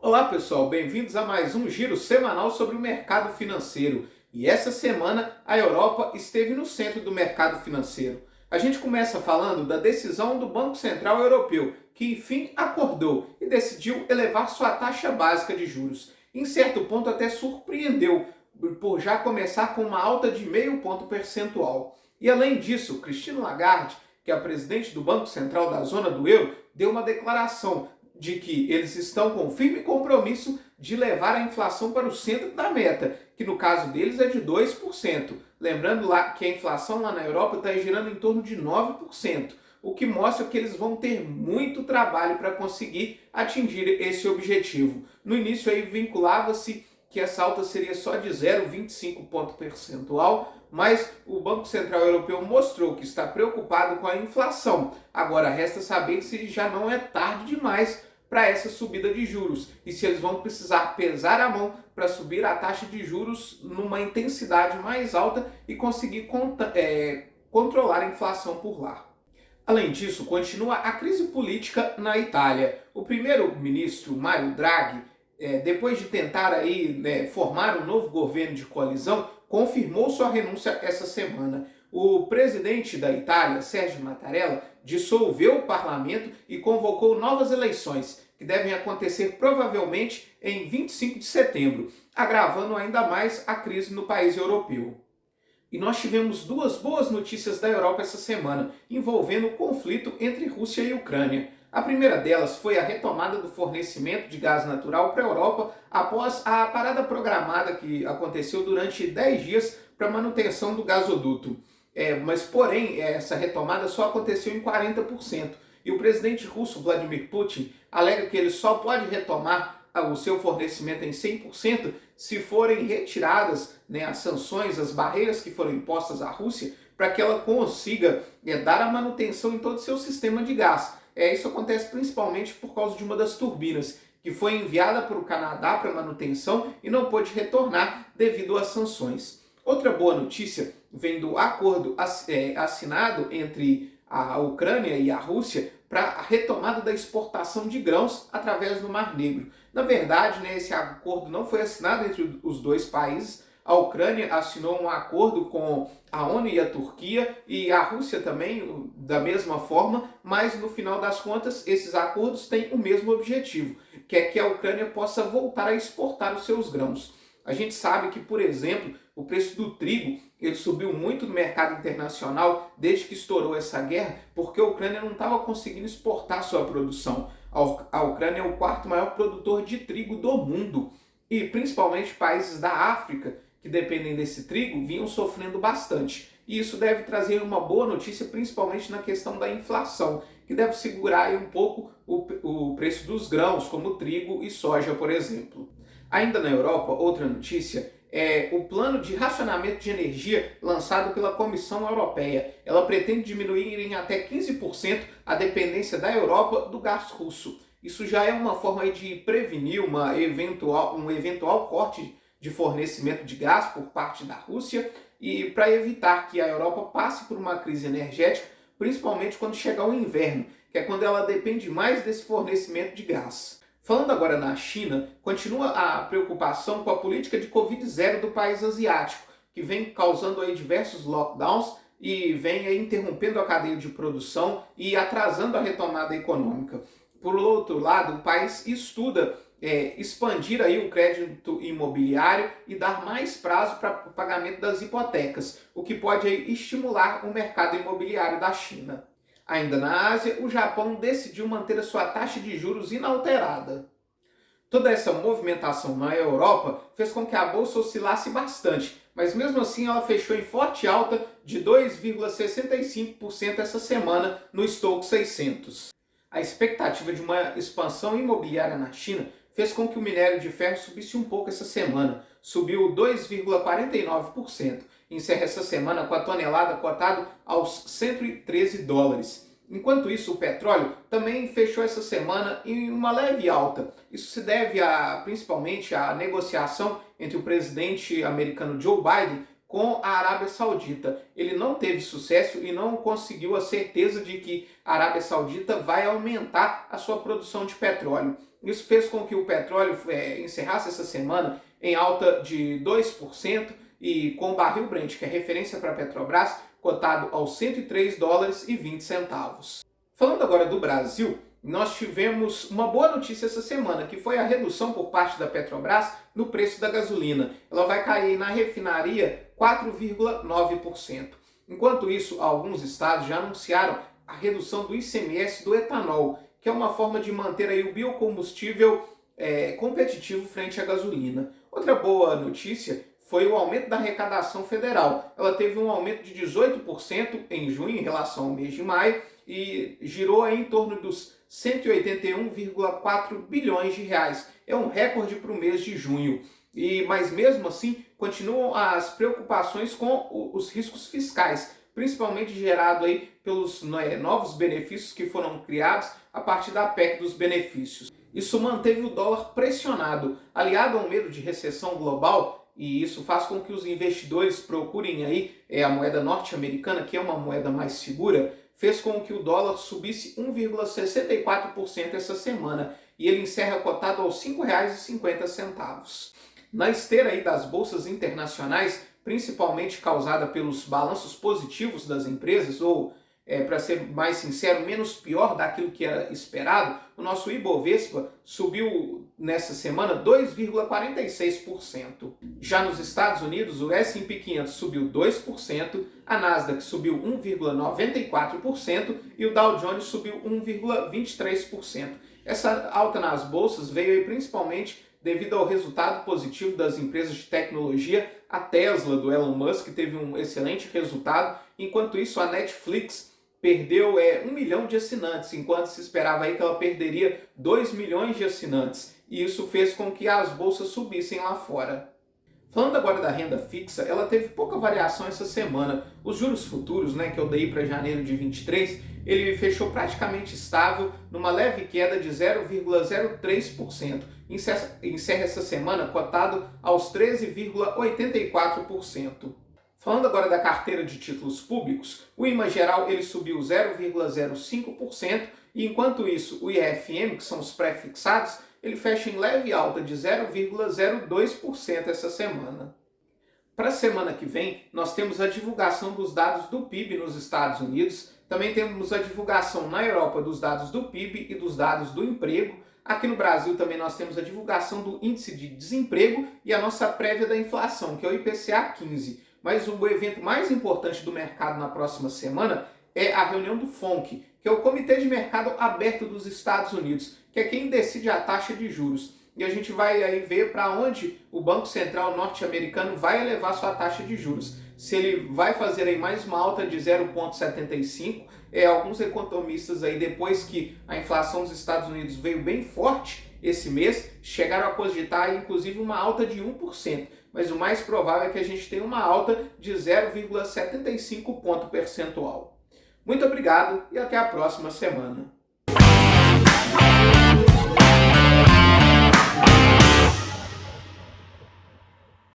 Olá pessoal, bem-vindos a mais um giro semanal sobre o mercado financeiro. E essa semana a Europa esteve no centro do mercado financeiro. A gente começa falando da decisão do Banco Central Europeu, que enfim acordou e decidiu elevar sua taxa básica de juros. Em certo ponto até surpreendeu, por já começar com uma alta de 0,5 ponto percentual. E além disso, Christine Lagarde, que é a presidente do Banco Central da zona do euro, deu uma declaração de que eles estão com firme compromisso de levar a inflação para o centro da meta, que no caso deles é de 2%. Lembrando lá que a inflação lá na Europa está girando em torno de 9%, o que mostra que eles vão ter muito trabalho para conseguir atingir esse objetivo. No início aí vinculava-se que essa alta seria só de 0,25 ponto percentual, mas o Banco Central Europeu mostrou que está preocupado com a inflação. Agora resta saber se já não é tarde demais para essa subida de juros e se eles vão precisar pesar a mão para subir a taxa de juros numa intensidade mais alta e conseguir controlar a inflação por lá. Além disso, continua a crise política na Itália. O primeiro-ministro Mario Draghi, depois de tentar formar um novo governo de coalizão, confirmou sua renúncia essa semana. O presidente da Itália, Sergio Mattarella, dissolveu o parlamento e convocou novas eleições, que devem acontecer provavelmente em 25 de setembro, agravando ainda mais a crise no país europeu. E nós tivemos duas boas notícias da Europa essa semana, envolvendo o conflito entre Rússia e Ucrânia. A primeira delas foi a retomada do fornecimento de gás natural para a Europa após a parada programada que aconteceu durante 10 dias para manutenção do gasoduto. Porém, essa retomada só aconteceu em 40%. E o presidente russo Vladimir Putin alega que ele só pode retomar o seu fornecimento em 100% se forem retiradas as sanções, as barreiras que foram impostas à Rússia para que ela consiga dar a manutenção em todo o seu sistema de gás. Isso acontece principalmente por causa de uma das turbinas que foi enviada para o Canadá para manutenção e não pôde retornar devido às sanções. Outra boa notícia vem do acordo assinado entre a Ucrânia e a Rússia para a retomada da exportação de grãos através do Mar Negro. Na verdade, esse acordo não foi assinado entre os dois países. A Ucrânia assinou um acordo com a ONU e a Turquia e a Rússia também, da mesma forma, mas no final das contas esses acordos têm o mesmo objetivo, que é que a Ucrânia possa voltar a exportar os seus grãos. A gente sabe que, por exemplo, o preço do trigo ele subiu muito no mercado internacional desde que estourou essa guerra, porque a Ucrânia não estava conseguindo exportar sua produção. A Ucrânia é o quarto maior produtor de trigo do mundo e principalmente países da África que dependem desse trigo vinham sofrendo bastante. E isso deve trazer uma boa notícia, principalmente na questão da inflação, que deve segurar um pouco o preço dos grãos, como trigo e soja, por exemplo. Ainda na Europa, outra notícia é o plano de racionamento de energia lançado pela Comissão Europeia. Ela pretende diminuir em até 15% a dependência da Europa do gás russo. Isso já é uma forma de prevenir um eventual corte de fornecimento de gás por parte da Rússia e para evitar que a Europa passe por uma crise energética, principalmente quando chegar o inverno, que é quando ela depende mais desse fornecimento de gás. Falando agora na China, continua a preocupação com a política de Covid-0 do país asiático, que vem causando diversos lockdowns e vem interrompendo a cadeia de produção e atrasando a retomada econômica. Por outro lado, o país estuda expandir o crédito imobiliário e dar mais prazo para o pagamento das hipotecas, o que pode estimular o mercado imobiliário da China. Ainda na Ásia, o Japão decidiu manter a sua taxa de juros inalterada. Toda essa movimentação na Europa fez com que a bolsa oscilasse bastante, mas mesmo assim ela fechou em forte alta de 2,65% essa semana no Stoxx 600. A expectativa de uma expansão imobiliária na China fez com que o minério de ferro subisse um pouco essa semana, subiu 2,49%. Encerra essa semana com a tonelada cotado aos $113. Enquanto isso, o petróleo também fechou essa semana em uma leve alta. Isso se deve principalmente à negociação entre o presidente americano Joe Biden com a Arábia Saudita. Ele não teve sucesso e não conseguiu a certeza de que a Arábia Saudita vai aumentar a sua produção de petróleo. Isso fez com que o petróleo encerrasse essa semana em alta de 2% e com o barril Brent, que é referência para a Petrobras, cotado aos $103,20. Falando agora do Brasil, nós tivemos uma boa notícia essa semana, que foi a redução por parte da Petrobras no preço da gasolina. Ela vai cair na refinaria 4,9%. Enquanto isso, alguns estados já anunciaram a redução do ICMS do etanol, que é uma forma de manter aí o biocombustível competitivo frente à gasolina. Outra boa notícia foi o aumento da arrecadação federal. Ela teve um aumento de 18% em junho em relação ao mês de maio e girou aí em torno dos 181,4 bilhões de reais. É um recorde para o mês de junho. Mas mesmo assim, continuam as preocupações com os riscos fiscais, principalmente gerado aí pelos novos benefícios que foram criados a partir da PEC dos benefícios. Isso manteve o dólar pressionado, aliado ao medo de recessão global, e isso faz com que os investidores procurem aí a moeda norte-americana, que é uma moeda mais segura, fez com que o dólar subisse 1,64% essa semana, e ele encerra cotado aos R$ 5,50. Na esteira aí das bolsas internacionais, principalmente causada pelos balanços positivos das empresas, ou, para ser mais sincero, menos pior daquilo que era esperado, o nosso Ibovespa subiu nessa semana 2,46%. Já nos Estados Unidos, o S&P 500 subiu 2%, a Nasdaq subiu 1,94% e o Dow Jones subiu 1,23%. Essa alta nas bolsas veio aí principalmente devido ao resultado positivo das empresas de tecnologia. A Tesla, do Elon Musk, teve um excelente resultado, enquanto isso a Netflix perdeu 1 milhão de assinantes, enquanto se esperava aí que ela perderia 2 milhões de assinantes, e isso fez com que as bolsas subissem lá fora. Falando agora da renda fixa, ela teve pouca variação essa semana. Os juros futuros, que eu dei para janeiro de 23, ele fechou praticamente estável, numa leve queda de 0,03%. Encerra essa semana cotado aos 13,84%. Falando agora da carteira de títulos públicos, o IMA geral ele subiu 0,05%, e enquanto isso o IFM, que são os pré-fixados, ele fecha em leve alta de 0,02% essa semana. Para a semana que vem, nós temos a divulgação dos dados do PIB nos Estados Unidos, também temos a divulgação na Europa dos dados do PIB e dos dados do emprego. Aqui no Brasil também nós temos a divulgação do índice de desemprego e a nossa prévia da inflação, que é o IPCA 15. Mas o evento mais importante do mercado na próxima semana é a reunião do FONC, que é o Comitê de Mercado Aberto dos Estados Unidos, que é quem decide a taxa de juros. E a gente vai aí ver para onde o Banco Central norte-americano vai elevar sua taxa de juros. Se ele vai fazer aí mais uma alta de 0,75, alguns economistas aí, depois que a inflação dos Estados Unidos veio bem forte esse mês, chegaram a cogitar inclusive uma alta de 1%. Mas o mais provável é que a gente tenha uma alta de 0,75 ponto percentual. Muito obrigado e até a próxima semana.